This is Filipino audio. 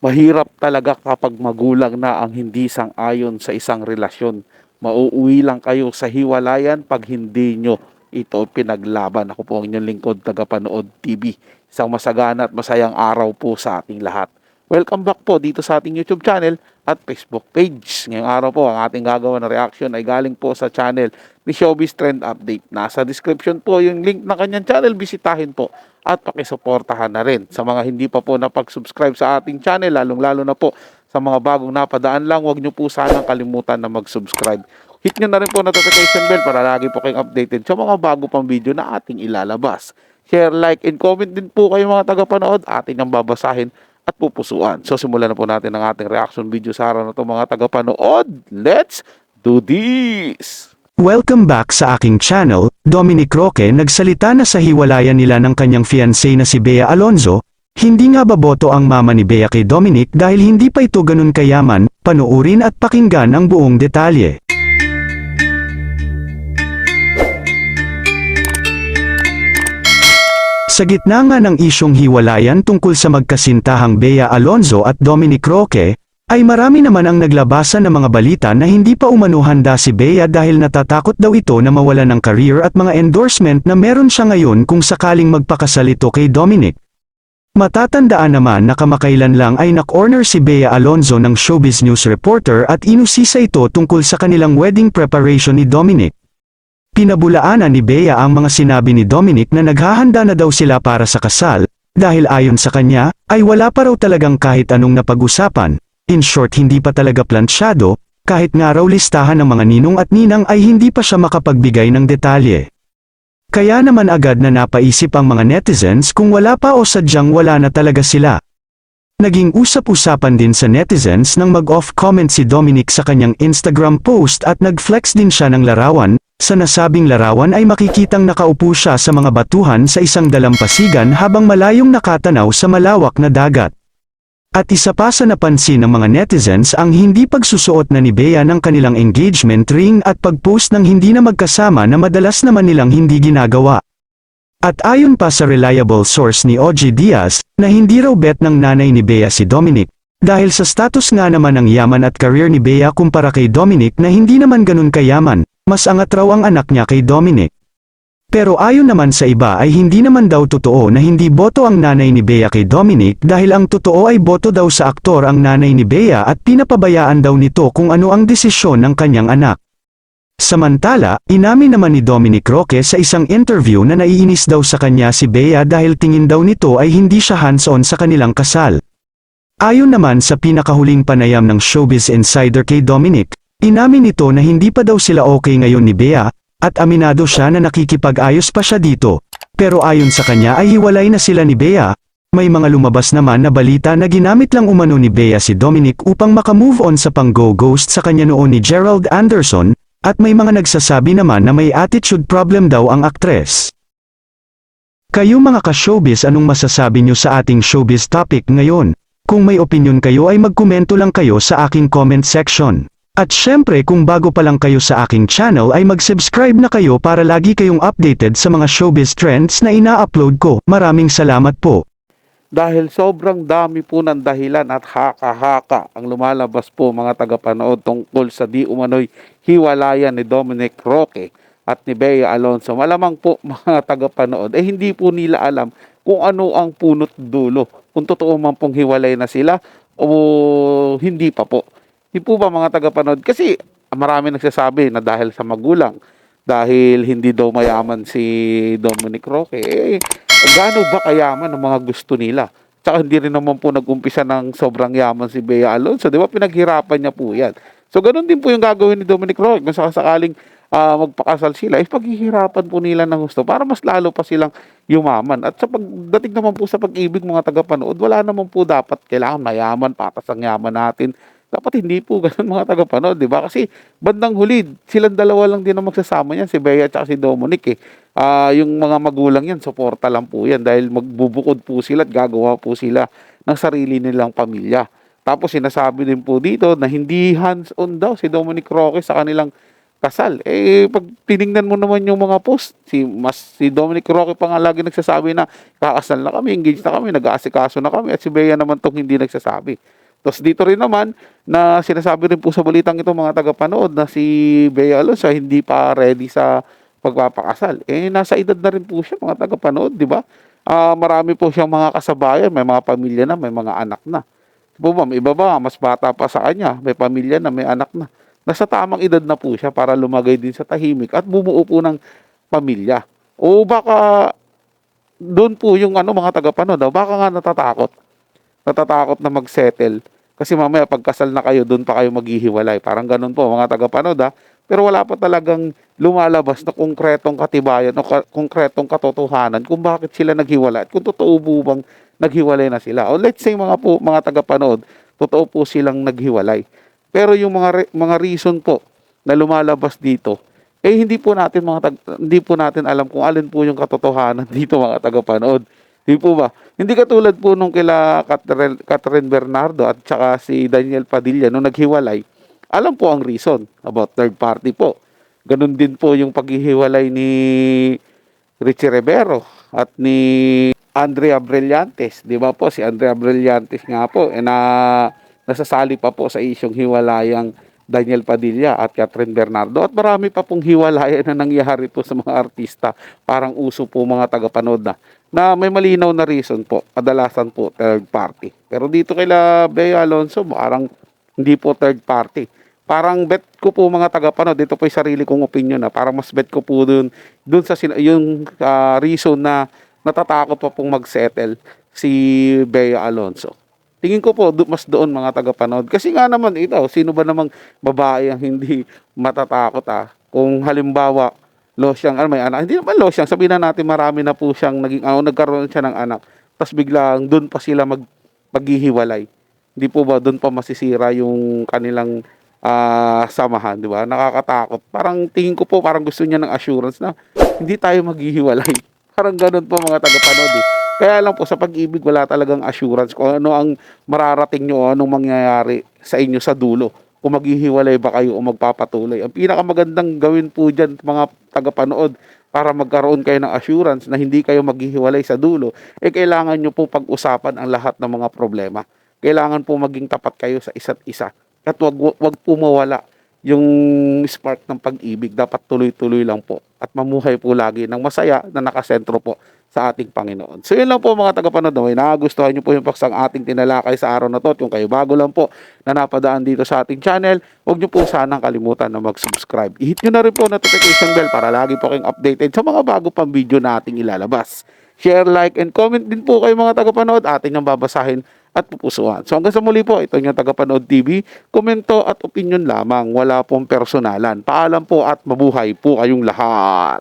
Mahirap talaga kapag magulang na ang hindi sang-ayon sa isang relasyon. Mauuwi lang kayo sa hiwalayan pag hindi nyo ito pinaglaban. Ako po ang inyong lingkod, tagapanood TV. Isang masagana at masayang araw po sa ating lahat. Welcome back po dito sa ating YouTube channel at Facebook page. Ngayong araw po, ang ating gagawa na reaction ay galing po sa channel ni Showbiz Trend Update. Nasa description po yung link ng kanyang channel. Bisitahin po at pakisuportahan na rin. Sa mga hindi pa po napag-subscribe sa ating channel, lalong-lalo na po sa mga bagong napadaan lang, huwag nyo po sanang kalimutan na mag-subscribe. Hit nyo na rin po notification bell para lagi po kayong updated sa mga bago pang video na ating ilalabas. Share, like, and comment din po kayo mga tagapanood. Ating ang babasahin at pupusuan. So simulan na po natin ang ating reaction video sa araw na ito mga tagapanood. Let's do this! Welcome back sa aking channel. Dominic Roque nagsalita na sa hiwalayan nila ng kanyang fiancé na si Bea Alonzo. Hindi nga ba boto ang mama ni Bea kay Dominic dahil hindi pa ito ganun kayaman? Panuurin at pakinggan ang buong detalye. Sa gitna nga ng isyong hiwalayan tungkol sa magkasintahang Bea Alonzo at Dominic Roque, ay marami naman ang naglabasan ng mga balita na hindi pa umano handa si Bea dahil natatakot daw ito na mawala ng career at mga endorsement na meron siya ngayon kung sakaling magpakasal ito kay Dominic. Matatandaan naman na kamakailan lang ay na-corner si Bea Alonzo ng Showbiz News reporter at inusisa ito tungkol sa kanilang wedding preparation ni Dominic. Pinabulaanan ni Bea ang mga sinabi ni Dominic na naghahanda na daw sila para sa kasal, dahil ayon sa kanya, ay wala pa raw talagang kahit anong napag-usapan. In short, hindi pa talaga plansyado, kahit nga raw listahan ng mga ninong at ninang ay hindi pa siya makapagbigay ng detalye. Kaya naman agad na napaisip ang mga netizens kung wala pa o sadyang wala na talaga sila. Naging usap-usapan din sa netizens nang mag-off comment si Dominic sa kanyang Instagram post at nag-flex din siya ng larawan. Sa nasabing larawan ay makikitang nakaupo siya sa mga batuhan sa isang dalampasigan habang malayong nakatanaw sa malawak na dagat. At isa pa sa napansin ng mga netizens ang hindi pagsusuot na ni Bea ng kanilang engagement ring at pag-post ng hindi na magkasama na madalas naman nilang hindi ginagawa. At ayon pa sa reliable source ni OG Diaz, na hindi raw bet ng nanay ni Bea si Dominic, dahil sa status nga naman ng yaman at career ni Bea kumpara kay Dominic na hindi naman ganun kayaman, mas angat raw ang anak niya kay Dominic. Pero ayon naman sa iba ay hindi naman daw totoo na hindi boto ang nanay ni Bea kay Dominic dahil ang totoo ay boto daw sa aktor ang nanay ni Bea at pinapabayaan daw nito kung ano ang desisyon ng kanyang anak. Samantala, inamin naman ni Dominic Roque sa isang interview na naiinis daw sa kanya si Bea dahil tingin daw nito ay hindi siya hands-on sa kanilang kasal. Ayon naman sa pinakahuling panayam ng Showbiz Insider kay Dominic, inamin nito na hindi pa daw sila okay ngayon ni Bea, at aminado siya na nakikipag-ayos pa siya dito. Pero ayon sa kanya ay hiwalay na sila ni Bea. May mga lumabas naman na balita na ginamit lang umano ni Bea si Dominic upang makamove on sa pang-go-ghost sa kanya noon ni Gerald Anderson, at may mga nagsasabi naman na may attitude problem daw ang aktres. Kayo mga ka-showbiz, anong masasabi nyo sa ating showbiz topic ngayon? Kung may opinion kayo ay magkomento lang kayo sa aking comment section. At syempre kung bago pa lang kayo sa aking channel ay mag-subscribe na kayo para lagi kayong updated sa mga showbiz trends na ina-upload ko. Maraming salamat po. Dahil sobrang dami po ng dahilan at haka-haka ang lumalabas po mga tagapanood tungkol sa di umano'y hiwalayan ni Dominic Roque at ni Bea Alonzo. Malamang po mga tagapanood hindi po nila alam kung ano ang punot dulo. Kung totoo man pong hiwalay na sila o hindi pa po. Hindi po ba mga tagapanood? Kasi marami nagsasabi na dahil sa magulang, dahil hindi daw mayaman si Dominic Roque, gaano ba kayaman ang mga gusto nila? Tsaka hindi rin naman po nag-umpisa ng sobrang yaman si Bea Alonzo. Di ba pinaghirapan niya po yan? So ganun din po yung gagawin ni Dominic Roque. Kung sakaling magpakasal sila, paghihirapan po nila ng gusto para mas lalo pa silang yumaman. At sa pagdating naman po sa pag-ibig mga tagapanood, wala naman po dapat kailangan mayaman, patas ang yaman natin. Dapat hindi po ganun mga tagapanood, di ba? Kasi bandang huli, silang dalawa lang din ang magsasama yan, si Bea at si Dominic yung mga magulang yan, suporta lang po yan dahil magbubukod po sila at gagawa po sila ng sarili nilang pamilya. Tapos sinasabi din po dito na hindi hands-on daw si Dominic Roque sa kanilang kasal. Pag tiningnan mo naman yung mga post, si Dominic Roque pa nga lagi nagsasabi na kakasal na kami, engaged na kami, nag-aasikaso na kami, at si Bea naman tong hindi nagsasabi. Tapos dito rin naman na sinasabi rin po sa balitang ito mga tagapanood na si Bea Alonso hindi pa ready sa pagpapakasal. Nasa edad na rin po siya mga tagapanood, di ba? Marami po siyang mga kasabayan, may mga pamilya na, may mga anak na. Po ba, may iba ba, mas bata pa sa kanya, may pamilya na, may anak na. Nasa tamang edad na po siya para lumagay din sa tahimik at bumuo po ng pamilya. O baka doon po yung mga tagapanood, baka nga natatakot na mag-settle. Kasi mamaya pagkasal na kayo, doon pa kayo maghihiwalay. Parang ganun po mga tagapanood Pero wala pa talagang lumalabas na konkretong katibayan o konkretong katotohanan kung bakit sila naghiwalay at kung totoo po bang naghiwalay na sila. O let's say mga tagapanood, totoo po silang naghiwalay. Pero yung mga reason po na lumalabas dito, hindi po natin alam kung alin po yung katotohanan dito mga tagapanood. Di po ba? Hindi katulad po nung kila Catherine Bernardo at saka si Daniel Padilla nung naghiwalay. Alam po ang reason about third party po. Ganun din po yung paghihiwalay ni Richie Rivero at ni Andrea Brillantes. Di ba po? Si Andrea Brillantes nga po nasasali pa po sa isyong hiwalayang Daniel Padilla at Catherine Bernardo. At marami pa pong hiwalayan na nangyari po sa mga artista. Parang uso po mga tagapanood na may malinaw na reason po. Kadalasan po third party. Pero dito kila Bea Alonso, parang hindi po third party. Parang bet ko po mga tagapanood, dito po yung sarili kong opinion parang mas bet ko po dun sa yung reason na natatakot pa pong mag-settle si Bea Alonso. Tingin ko po mas doon mga tagapanood. Kasi nga naman sino ba namang babae ang hindi matatakot Kung halimbawa, may anak. Hindi naman losyang, sabihin na natin marami na po siyang nagkaroon siya ng anak. Tapos biglang doon pa sila maghihiwalay. Hindi po ba doon pa masisira yung kanilang samahan, di ba? Nakakatakot. Parang tingin ko po, parang gusto niya ng assurance na hindi tayo maghihiwalay. Parang ganun po mga tagapanood Kaya lang po sa pag-ibig wala talagang assurance kung ano ang mararating nyo, anong mangyayari sa inyo sa dulo. Kung maghihiwalay ba kayo o magpapatuloy. Ang pinakamagandang gawin po dyan mga tagapanood para magkaroon kayo ng assurance na hindi kayo maghihiwalay sa dulo, kailangan nyo po pag-usapan ang lahat ng mga problema. Kailangan po maging tapat kayo sa isa't isa. At wag po mawala yung spark ng pag-ibig. Dapat tuloy-tuloy lang po. At mamuhay po lagi ng masaya na nakasentro po sa ating Panginoon. So yun lang po mga tagapanood. May nagustuhan nyo po yung paksang ating tinalakay sa araw na to. At kung kayo bago lang po na napadaan dito sa ating channel, huwag nyo po sanang kalimutan na mag-subscribe. I-hit nyo na rin po notification bell para lagi po kayong updated sa mga bago pang video na ating ilalabas. Share, like, and comment din po kayo mga tagapanood. Ating nang babasahin at pupusuan. So hanggang sa muli po, ito yung Tagapanood TV. Komento at opinion lamang. Wala pong personalan. Paalam po at mabuhay po kayong lahat.